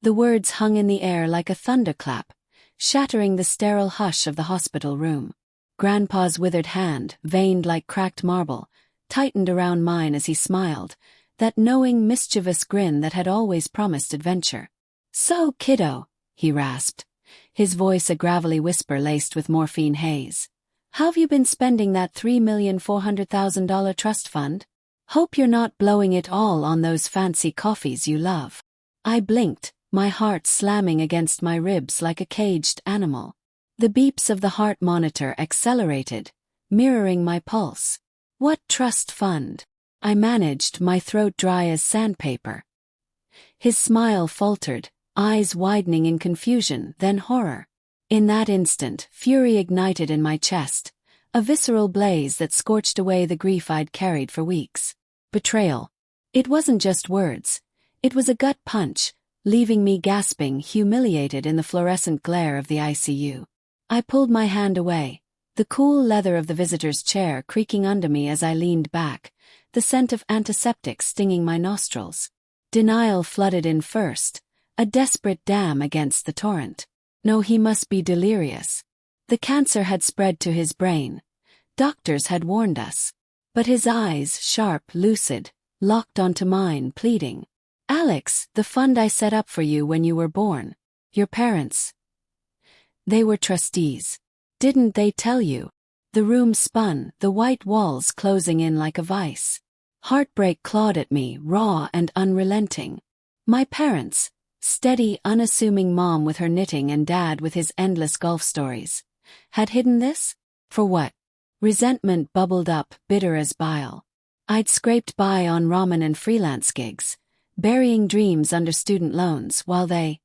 The words hung in the air like a thunderclap, shattering the sterile hush of the hospital room. Grandpa's withered hand, veined like cracked marble, tightened around mine as he smiled, that knowing, mischievous grin that had always promised adventure. "So, kiddo," he rasped, his voice a gravelly whisper laced with morphine haze. "How've you been spending that $3,400,000 trust fund? Hope you're not blowing it all on those fancy coffees you love." I blinked, my heart slamming against my ribs like a caged animal. The beeps of the heart monitor accelerated, mirroring my pulse. "What trust fund?" I managed, my throat dry as sandpaper. His smile faltered, eyes widening in confusion, then horror. In that instant, fury ignited in my chest, a visceral blaze that scorched away the grief I'd carried for weeks. Betrayal. It wasn't just words. It was a gut punch, leaving me gasping, humiliated in the fluorescent glare of the ICU. I pulled my hand away, the cool leather of the visitor's chair creaking under me as I leaned back, the scent of antiseptic stinging my nostrils. Denial flooded in first, a desperate dam against the torrent. No, he must be delirious. The cancer had spread to his brain. Doctors had warned us. But his eyes, sharp, lucid, locked onto mine, pleading. "Alex, the fund I set up for you when you were born. Your parents. They were trustees. Didn't they tell you?" The room spun, the white walls closing in like a vice. Heartbreak clawed at me, raw and unrelenting. My parents, steady, unassuming mom with her knitting and dad with his endless golf stories, had hidden this? For what? Resentment bubbled up, bitter as bile. I'd scraped by on ramen and freelance gigs, burying dreams under student loans while they...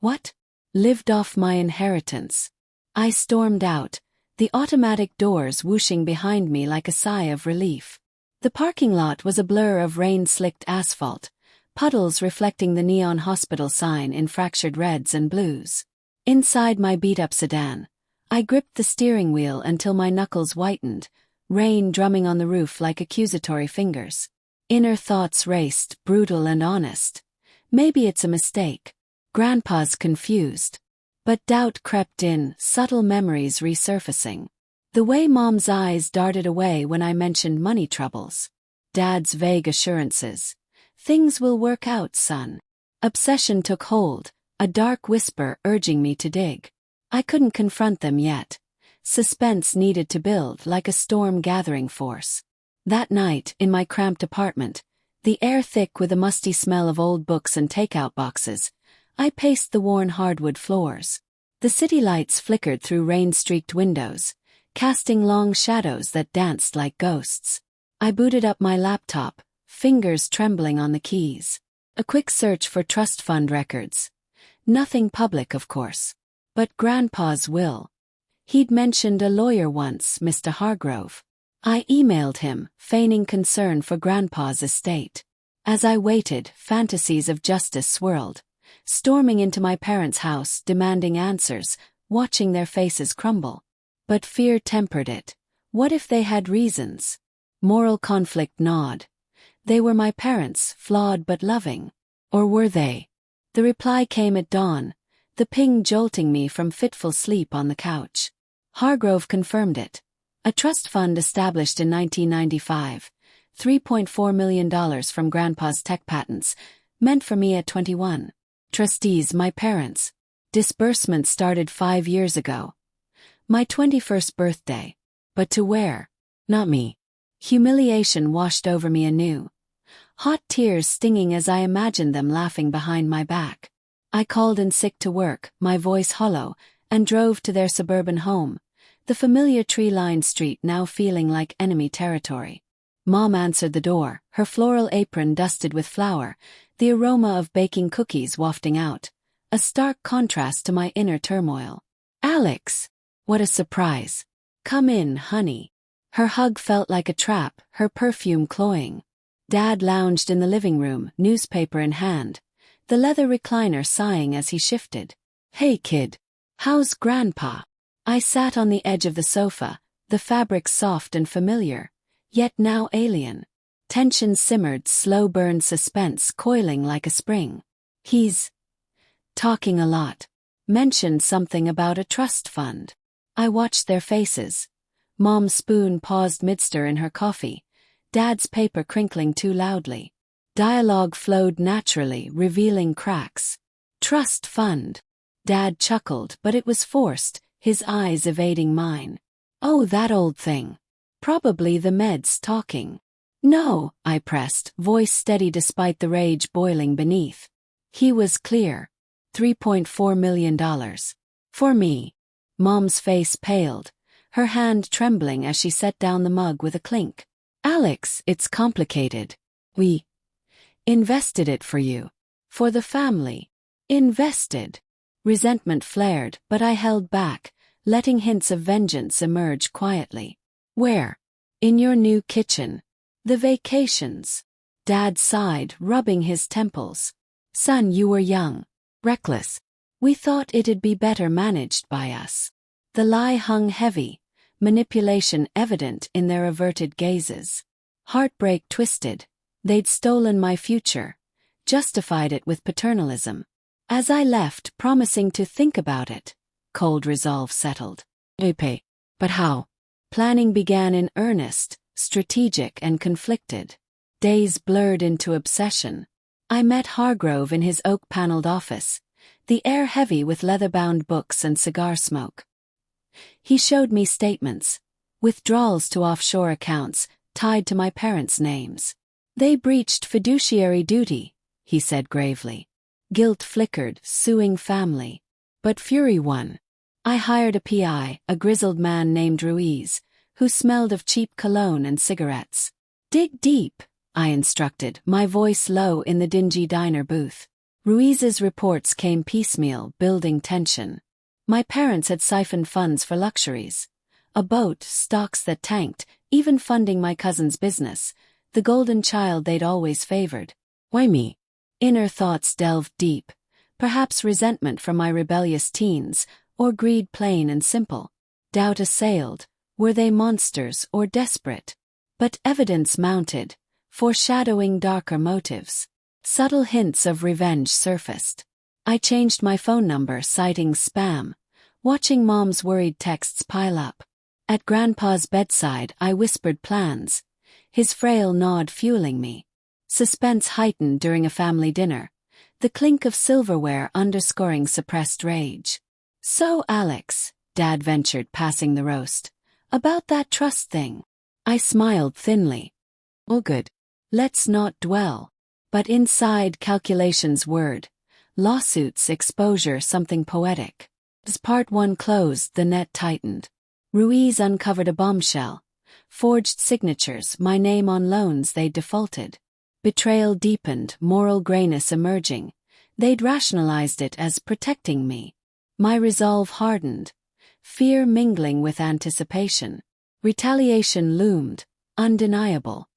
What? Lived off my inheritance. I stormed out, the automatic doors whooshing behind me like a sigh of relief. The parking lot was a blur of rain-slicked asphalt, puddles reflecting the neon hospital sign in fractured reds and blues. Inside my beat-up sedan, I gripped the steering wheel until my knuckles whitened, rain drumming on the roof like accusatory fingers. Inner thoughts raced, brutal and honest. Maybe it's a mistake. Grandpa's confused. But doubt crept in, subtle memories resurfacing. The way Mom's eyes darted away when I mentioned money troubles. Dad's vague assurances. "Things will work out, son." Obsession took hold, a dark whisper urging me to dig. I couldn't confront them yet. Suspense needed to build like a storm gathering force. That night, in my cramped apartment, the air thick with a musty smell of old books and takeout boxes, I paced the worn hardwood floors. The city lights flickered through rain-streaked windows, casting long shadows that danced like ghosts. I booted up my laptop, fingers trembling on the keys. A quick search for trust fund records. Nothing public, of course. But Grandpa's will. He'd mentioned a lawyer once, Mr. Hargrove. I emailed him, feigning concern for Grandpa's estate. As I waited, fantasies of justice swirled, storming into my parents' house, demanding answers, watching their faces crumble. But fear tempered it. What if they had reasons? Moral conflict gnawed. They were my parents, flawed but loving. Or were they? The reply came at dawn, the ping jolting me from fitful sleep on the couch. Hargrove confirmed it. A trust fund established in 1995, $3.4 million from Grandpa's tech patents, meant for me at 21. Trustees, my parents. Disbursement started 5 years ago. My 21st birthday. But to where? Not me. Humiliation washed over me anew. Hot tears stinging as I imagined them laughing behind my back. I called in sick to work, my voice hollow, and drove to their suburban home, the familiar tree-lined street now feeling like enemy territory. Mom answered the door, her floral apron dusted with flour, the aroma of baking cookies wafting out, a stark contrast to my inner turmoil. "Alex! What a surprise! Come in, honey." Her hug felt like a trap, her perfume cloying. Dad lounged in the living room, newspaper in hand, the leather recliner sighing as he shifted. "Hey kid, how's Grandpa?" I sat on the edge of the sofa, the fabric soft and familiar, yet now alien. Tension simmered, slow-burn suspense coiling like a spring. He's talking a lot. Mentioned something about a trust fund. I watched their faces. Mom's spoon paused mid-stir in her coffee, Dad's paper crinkling too loudly. Dialogue flowed naturally, revealing cracks. Trust fund. Dad chuckled, but it was forced, his eyes evading mine. Oh, that old thing. Probably the meds talking. No, I pressed, voice steady despite the rage boiling beneath. He was clear. $3.4 million. For me. Mom's face paled, her hand trembling as she set down the mug with a clink. Alex, it's complicated. We invested it for you. For the family. Invested. Resentment flared, but I held back, letting hints of vengeance emerge quietly. Where? In your new kitchen. The vacations. Dad sighed, rubbing his temples. Son, you were young. Reckless. We thought it'd be better managed by us. The lie hung heavy, manipulation evident in their averted gazes. Heartbreak twisted. They'd stolen my future, justified it with paternalism. As I left, promising to think about it, cold resolve settled. But how? Planning began in earnest, strategic and conflicted. Days blurred into obsession. I met Hargrove in his oak-paneled office, the air heavy with leather-bound books and cigar smoke. He showed me statements, withdrawals to offshore accounts tied to my parents' names. They breached fiduciary duty, he said gravely. Guilt flickered, suing family. But fury won. I hired a PI, a grizzled man named Ruiz, who smelled of cheap cologne and cigarettes. Dig deep, I instructed, my voice low in the dingy diner booth. Ruiz's reports came piecemeal, building tension. My parents had siphoned funds for luxuries. A boat, stocks that tanked, even funding my cousin's business, the golden child they'd always favored. Why me? Inner thoughts delved deep, perhaps resentment from my rebellious teens, or greed plain and simple. Doubt assailed, were they monsters or desperate? But evidence mounted, foreshadowing darker motives. Subtle hints of revenge surfaced. I changed my phone number, citing spam, watching Mom's worried texts pile up. At Grandpa's bedside, I whispered plans, his frail nod fueling me. Suspense heightened during a family dinner, the clink of silverware underscoring suppressed rage. So, Alex, Dad ventured, passing the roast. About that trust thing. I smiled thinly. Oh good. Let's not dwell. But inside calculations word. Lawsuits, exposure, something poetic. As part one closed, the net tightened. Ruiz uncovered a bombshell. Forged signatures, my name on loans they'd defaulted. Betrayal deepened, moral grayness emerging. They'd rationalized it as protecting me. My resolve hardened. Fear mingling with anticipation. Retaliation loomed, undeniable.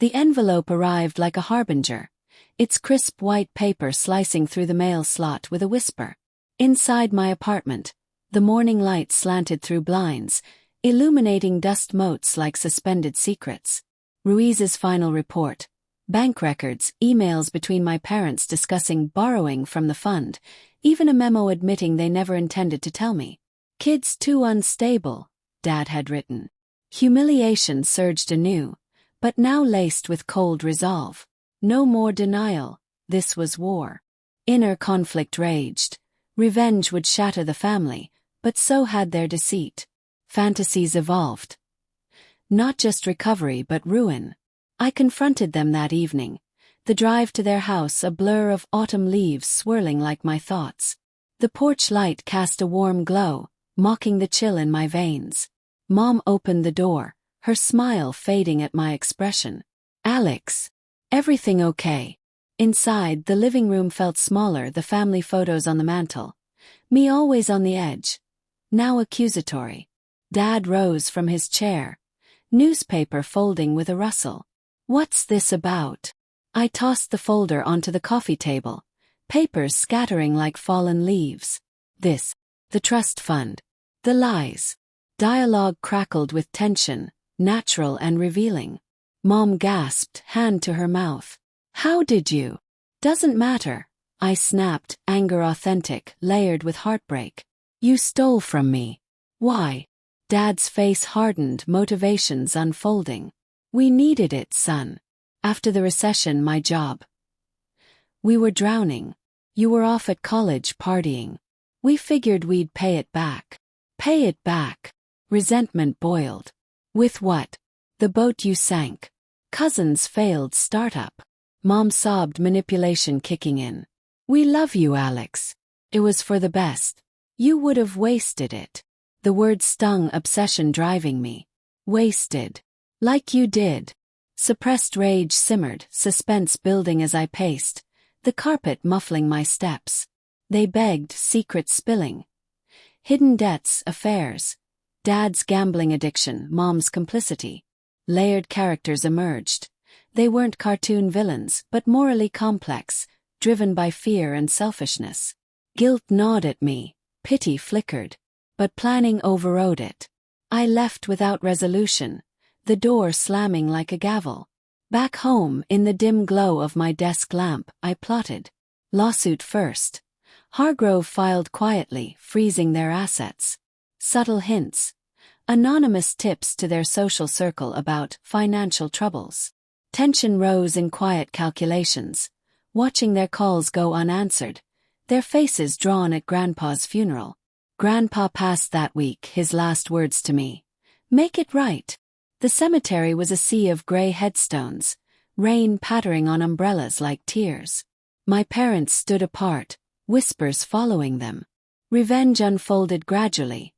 The envelope arrived like a harbinger, its crisp white paper slicing through the mail slot with a whisper. Inside my apartment, the morning light slanted through blinds, illuminating dust motes like suspended secrets. Ruiz's final report. Bank records, emails between my parents discussing borrowing from the fund, even a memo admitting they never intended to tell me. Kids too unstable, Dad had written. Humiliation surged anew, but now laced with cold resolve. No more denial, this was war. Inner conflict raged. Revenge would shatter the family, but so had their deceit. Fantasies evolved. Not just recovery but ruin. I confronted them that evening, the drive to their house a blur of autumn leaves swirling like my thoughts. The porch light cast a warm glow, mocking the chill in my veins. Mom opened the door, her smile fading at my expression. Alex. Everything okay? Inside, the living room felt smaller, the family photos on the mantel. Me always on the edge. Now accusatory. Dad rose from his chair. Newspaper folding with a rustle. What's this about? I tossed the folder onto the coffee table, papers scattering like fallen leaves. This. The trust fund. The lies. Dialogue crackled with tension, natural and revealing. Mom gasped, hand to her mouth. How did you? Doesn't matter, I snapped, anger authentic, layered with heartbreak. You stole from me. Why? Dad's face hardened, motivations unfolding. We needed it, son. After the recession, my job. We were drowning. You were off at college partying. We figured we'd pay it back. Pay it back. Resentment boiled. With what? The boat you sank. Cousin's failed startup. Mom sobbed, manipulation kicking in. We love you, Alex. It was for the best. You would have wasted it. The word stung, obsession driving me. Wasted. Like you did. Suppressed rage simmered, suspense building as I paced, the carpet muffling my steps. They begged, secrets spilling. Hidden debts, affairs. Dad's gambling addiction, Mom's complicity. Layered characters emerged. They weren't cartoon villains, but morally complex, driven by fear and selfishness. Guilt gnawed at me, pity flickered, but planning overrode it. I left without resolution, the door slamming like a gavel. Back home, in the dim glow of my desk lamp, I plotted. Lawsuit first. Hargrove filed quietly, freezing their assets. Subtle hints. Anonymous tips to their social circle about financial troubles. Tension rose in quiet calculations, watching their calls go unanswered, their faces drawn at Grandpa's funeral. Grandpa passed that week, his last words to me. Make it right. The cemetery was a sea of gray headstones, rain pattering on umbrellas like tears. My parents stood apart, whispers following them. Revenge unfolded gradually.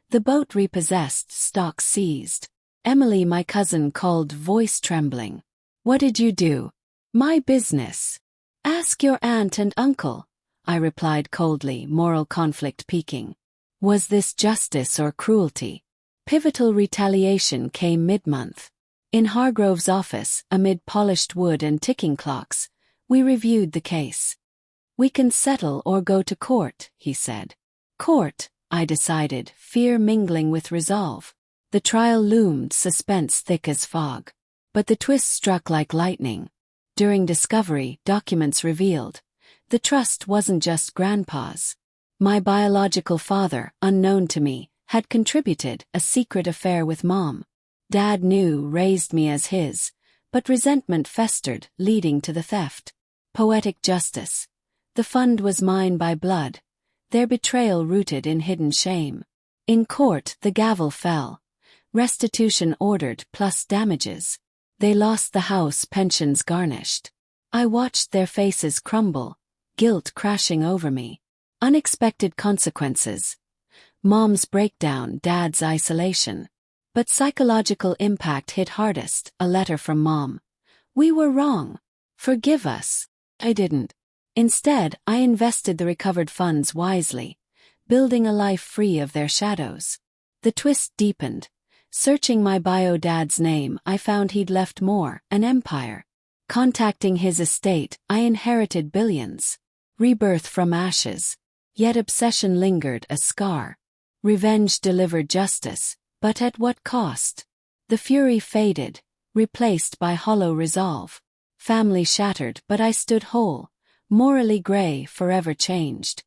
The boat repossessed, stock seized. Emily, my cousin, called, voice trembling. What did you do? My business. Ask your aunt and uncle, I replied coldly, moral conflict peaking. Was this justice or cruelty? Pivotal retaliation came mid-month. In Hargrove's office, amid polished wood and ticking clocks, we reviewed the case. We can settle or go to court, he said. Court, I decided, fear mingling with resolve. The trial loomed, suspense thick as fog. But the twist struck like lightning. During discovery, documents revealed. The trust wasn't just Grandpa's. My biological father, unknown to me, had contributed a secret affair with Mom. Dad knew, raised me as his, but resentment festered, leading to the theft. Poetic justice. The fund was mine by blood, their betrayal rooted in hidden shame. In court, the gavel fell. Restitution ordered plus damages. They lost the house, pensions garnished. I watched their faces crumble, guilt crashing over me. Unexpected consequences. Mom's breakdown, Dad's isolation. But psychological impact hit hardest, a letter from Mom. We were wrong. Forgive us. I didn't. Instead, I invested the recovered funds wisely, building a life free of their shadows. The twist deepened. Searching my bio dad's name, I found he'd left more, an empire. Contacting his estate, I inherited billions. Rebirth from ashes. Yet obsession lingered, a scar. Revenge delivered justice, but at what cost? The fury faded, replaced by hollow resolve. Family shattered, but I stood whole, morally gray, forever changed.